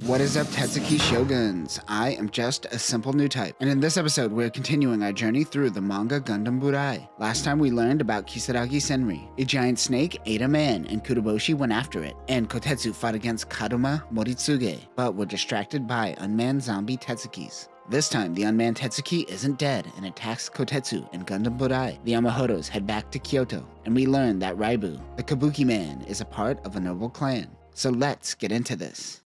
What is up, Tetsuki Shoguns? I am just a simple new type, and in this episode we're continuing our journey through the manga Gundam Burai. Last time we learned about Kisaragi Senri. A giant snake ate a man and Kuroboshi went after it, and Kotetsu fought against Karuma Moritsuge, but were distracted by unmanned zombie Tetsukis. This time, the unmanned Tetsuki isn't dead and attacks Kotetsu and Gundam Burai. The Amahodos head back to Kyoto, and we learn that Raibu, the Kabuki man, is a part of a noble clan. So let's get into this.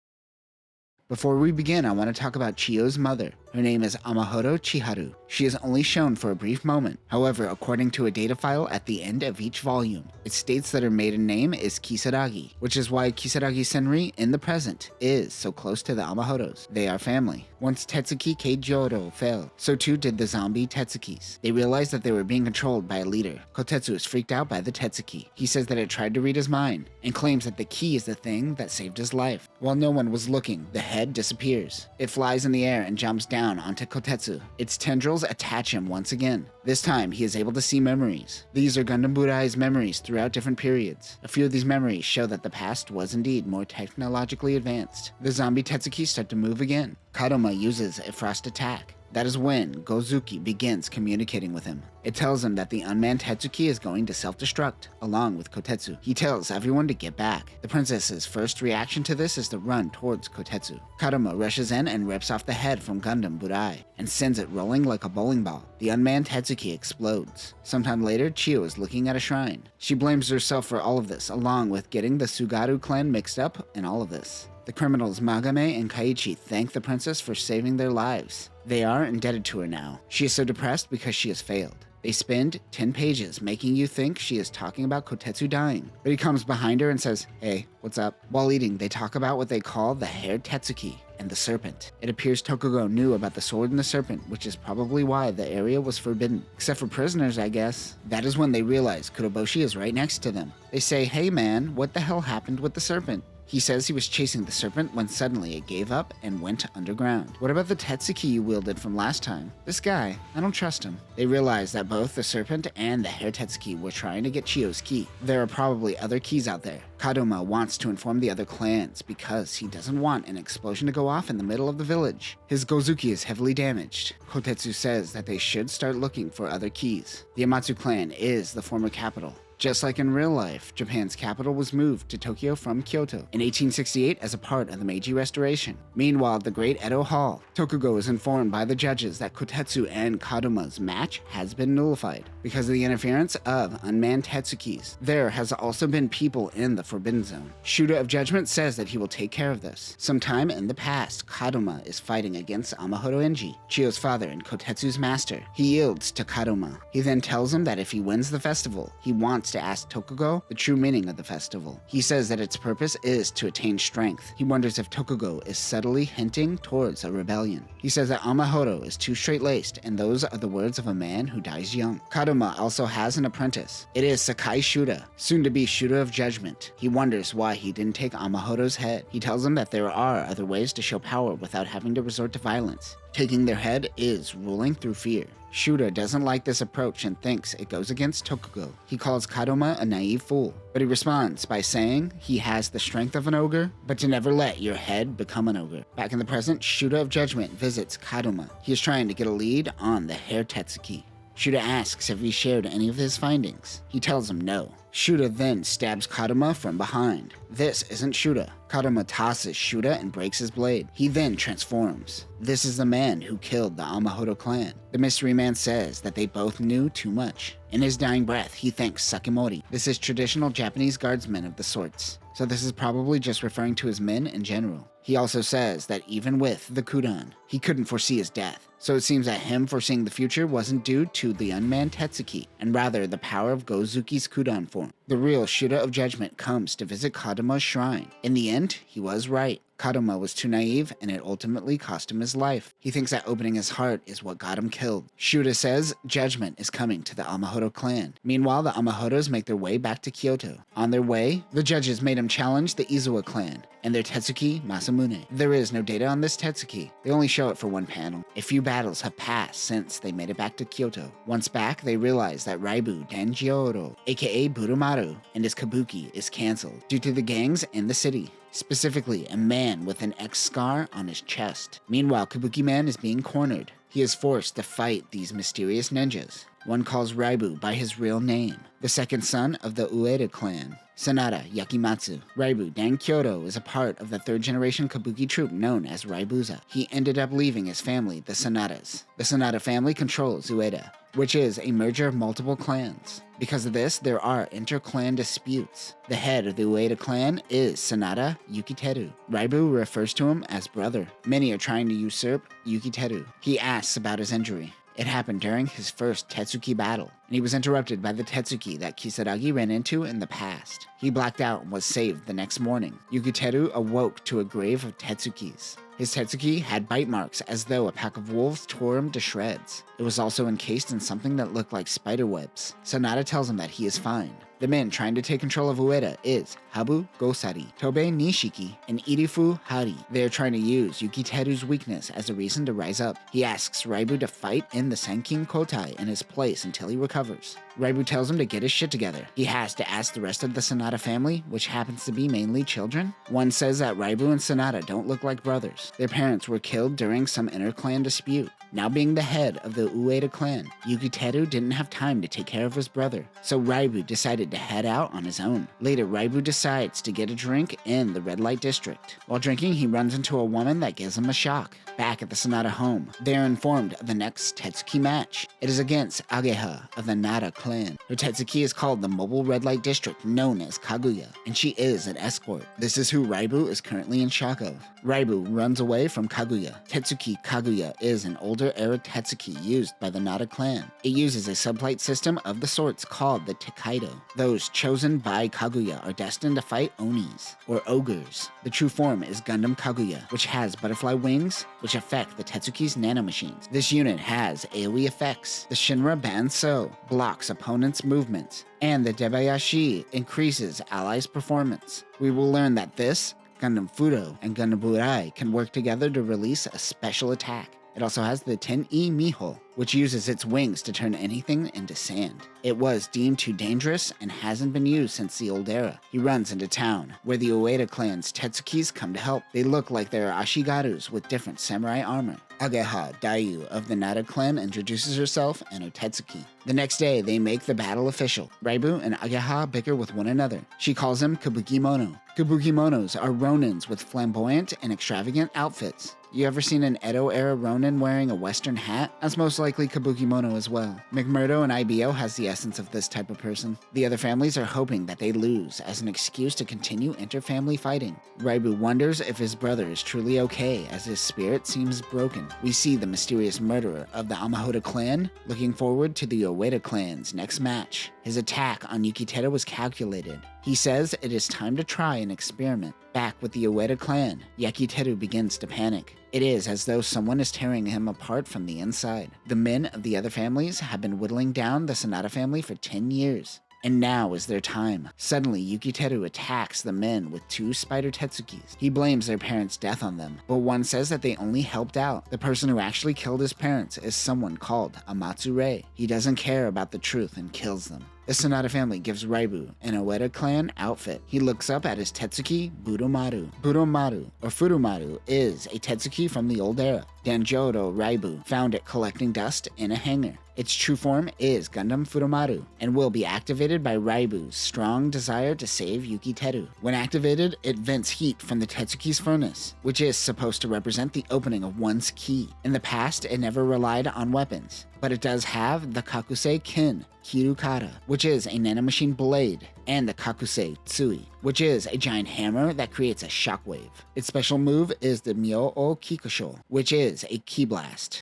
Before we begin, I want to talk about Chiyo's mother. Her name is Amahodo Chiharu. She is only shown for a brief moment. However, according to a data file at the end of each volume, it states that her maiden name is Kisaragi, which is why Kisaragi Senri in the present is so close to the Amahodos. They are family. Once Tetsuki Keijoro fell, so too did the zombie Tetsukis. They realized that they were being controlled by a leader. Kotetsu is freaked out by the Tetsuki. He says that it tried to read his mind, and claims that the key is the thing that saved his life. While no one was looking, the head disappears. It flies in the air and jumps down onto Kotetsu. Its tendrils attach him once again. This time, he is able to see memories. These are Gundam Burai's memories throughout different periods. A few of these memories show that the past was indeed more technologically advanced. The zombie Tetsuki start to move again. Karuma uses a frost attack. That is when Gozuki begins communicating with him. It tells him that the unmanned Tetsuki is going to self-destruct, along with Kotetsu. He tells everyone to get back. The princess's first reaction to this is to run towards Kotetsu. Karuma rushes in and rips off the head from Gundam Burai, and sends it rolling like a bowling ball. The unmanned Tetsuki explodes. Sometime later, Chiyo is looking at a shrine. She blames herself for all of this, along with getting the Tsugaru clan mixed up in all of this. The criminals Magame and Kaiichi thank the princess for saving their lives. They are indebted to her now. She is so depressed because she has failed. They spend 10 pages making you think she is talking about Kotetsu dying, but he comes behind her and says, "Hey, what's up?" While eating, they talk about what they call the haired Tetsuki and the serpent. It appears Tokugo knew about the sword and the serpent, which is probably why the area was forbidden. Except for prisoners, I guess. That is when they realize Kuroboshi is right next to them. They say, "Hey man, what the hell happened with the serpent?" He says he was chasing the serpent when suddenly it gave up and went underground. What about the Tetsuki you wielded from last time? This guy, I don't trust him. They realize that both the serpent and the hair Tetsuki were trying to get Chiyo's key. There are probably other keys out there. Karuma wants to inform the other clans because he doesn't want an explosion to go off in the middle of the village. His Gozuki is heavily damaged. Kotetsu says that they should start looking for other keys. The Amatsu clan is the former capital. Just like in real life, Japan's capital was moved to Tokyo from Kyoto in 1868 as a part of the Meiji Restoration. Meanwhile, at the Great Edo Hall, Tokugo is informed by the judges that Kotetsu and Karuma's match has been nullified because of the interference of unmanned Tetsukis. There has also been people in the Forbidden Zone. Shuda of Judgment says that he will take care of this. Sometime in the past, Karuma is fighting against Amahodo Enji, Chiyo's father and Kotetsu's master. He yields to Karuma. He then tells him that if he wins the festival, he wants to ask Tokugo the true meaning of the festival. He says that its purpose is to attain strength. He wonders if Tokugo is subtly hinting towards a rebellion. He says that Amahodo is too straight-laced, and those are the words of a man who dies young. Karuma also has an apprentice. It is Sakai Shuda, soon to be Shuda of Judgment. He wonders why he didn't take Amahodo's head. He tells him that there are other ways to show power without having to resort to violence. Taking their head is ruling through fear. Shuda doesn't like this approach and thinks it goes against Tokugo. He calls Karuma a naive fool, but he responds by saying he has the strength of an ogre, but to never let your head become an ogre. Back in the present, Shuda of Judgment visits Karuma. He is trying to get a lead on the hair Tetsuki. Shuda asks if he shared any of his findings. He tells him no. Shuda then stabs Karuma from behind. This isn't Shuda. Karuma tosses Shuda and breaks his blade. He then transforms. This is the man who killed the Amahodo clan. The mystery man says that they both knew too much. In his dying breath, he thanks Sakimori. This is traditional Japanese guardsmen of the sorts, so this is probably just referring to his men in general. He also says that even with the Kudan, he couldn't foresee his death. So it seems that him foreseeing the future wasn't due to the unmanned Tetsuki, and rather the power of Gozuki's Kudan form. The real Shuda of Judgment comes to visit Karuma's shrine. In the end, he was right. Karuma was too naive, and it ultimately cost him his life. He thinks that opening his heart is what got him killed. Shuda says judgment is coming to the Amahodo clan. Meanwhile, the Amahodos make their way back to Kyoto. On their way, the judges made him challenge the Izuwa clan and their Tetsuki Masamune. There is no data on this Tetsuki. They only show it for one panel. A few battles have passed since they made it back to Kyoto. Once back, they realize that Raibu Danjioro, aka Buromaru, Buromaru and his Kabuki is cancelled due to the gangs in the city, specifically a man with an X scar on his chest. Meanwhile, Kabuki Man is being cornered. He is forced to fight these mysterious ninjas. One calls Raibu by his real name, the second son of the Ueda clan, Sanada Yakimatsu. Raibu Dankyoto is a part of the third-generation Kabuki troop known as Raibuza. He ended up leaving his family, the Sanadas. The Sanada family controls Ueda, which is a merger of multiple clans. Because of this, there are inter-clan disputes. The head of the Ueda clan is Sanada Yukiteru. Raibu refers to him as brother. Many are trying to usurp Yukiteru. He asks about his injury. It happened during his first Tetsuki battle, and he was interrupted by the Tetsuki that Kisaragi ran into in the past. He blacked out and was saved the next morning. Yukiteru awoke to a grave of Tetsukis. His Tetsuki had bite marks as though a pack of wolves tore him to shreds. It was also encased in something that looked like spider webs. Sanada tells him that he is fine. The men trying to take control of Ueda is Habu Gosari, Tobe Nishiki, and Irifu Hari. They are trying to use Yukiteru's weakness as a reason to rise up. He asks Raibu to fight in the Senkin Kotai in his place until he recovers. Raibu tells him to get his shit together. He has to ask the rest of the Sanada family, which happens to be mainly children. One says that Raibu and Sanada don't look like brothers. Their parents were killed during some inter-clan dispute. Now being the head of the Ueda clan, Yukiteru didn't have time to take care of his brother, so Raibu decided to head out on his own. Later, Raibu decides to get a drink in the red light district. While drinking, he runs into a woman that gives him a shock. Back at the Sanada home, they are informed of the next Tetsuki match. It is against Ageha of the Nara clan. Her Tetsuki is called the Mobile Red Light District, known as Kaguya, and she is an escort. This is who Raibu is currently in shock of. Raibu runs away from Kaguya. Tetsuki Kaguya is an older era Tetsuki used by the Nara clan. It uses a sublight system of the sorts called the Tekaido. Those chosen by Kaguya are destined to fight Onis, or ogres. The true form is Gundam Kaguya, which has butterfly wings, which affect the Tetsuki's nanomachines. This unit has AoE effects. The Shinra Banso blocks opponents' movements, and the Debayashi increases allies' performance. We will learn that this, Gundam Fudo, and Gundam Burai can work together to release a special attack. It also has the Ten-E Miho, which uses its wings to turn anything into sand. It was deemed too dangerous and hasn't been used since the old era. He runs into town, where the Ueda clan's Tetsukis come to help. They look like they're Ashigarus with different samurai armor. Ageha Dayu of the Nara clan introduces herself and her Tetsuki. The next day, they make the battle official. Raibu and Ageha bicker with one another. She calls him Kabuki Mono. Kabuki Monos are Ronins with flamboyant and extravagant outfits. You ever seen an Edo-era Ronin wearing a western hat? That's most likely Kabuki Mono as well. McMurdo and IBO has the essence of this type of person. The other families are hoping that they lose as an excuse to continue inter-family fighting. Raibu wonders if his brother is truly okay as his spirit seems broken. We see the mysterious murderer of the Amahodo clan looking forward to the Ueda clan's next match. His attack on Yukiteru was calculated. He says it is time to try an experiment. Back with the Ueda clan, Yukiteru begins to panic. It is as though someone is tearing him apart from the inside. The men of the other families have been whittling down the Sanada family for 10 years. And now is their time. Suddenly, Yukiteru attacks the men with 2 spider Tetsukis. He blames their parents' death on them, but one says that they only helped out. The person who actually killed his parents is someone called Amatsure. He doesn't care about the truth and kills them. The Sanada family gives Raibu an Ueda clan outfit. He looks up at his Tetsuki, Buromaru. Buromaru, or Fudo Maru, is a Tetsuki from the old era. Danjoro Raibu found it collecting dust in a hangar. Its true form is Gundam Fudo Maru, and will be activated by Raibu's strong desire to save Yukiteru. When activated, it vents heat from the Tetsuki's furnace, which is supposed to represent the opening of one's ki. In the past, it never relied on weapons, but it does have the Kakusei Kin Kirukata, which is a nanomachine blade, and the Kakusei Tsui, which is a giant hammer that creates a shockwave. Its special move is the Myo-o Kikusho, which is a ki blast.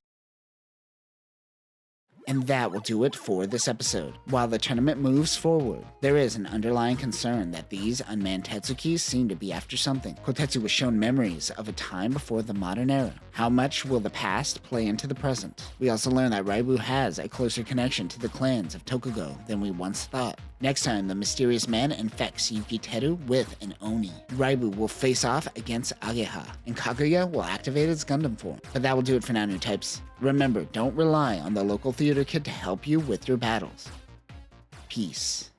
And that will do it for this episode. While the tournament moves forward, there is an underlying concern that these unmanned Tetsukis seem to be after something. Kotetsu was shown memories of a time before the modern era. How much will the past play into the present? We also learn that Raibu has a closer connection to the clans of Tokugo than we once thought. Next time, the mysterious man infects Yukiteru with an Oni. Raibu will face off against Ageha, and Kaguya will activate its Gundam form. But that will do it for now, new types. Remember, don't rely on the local theater kid to help you with your battles. Peace.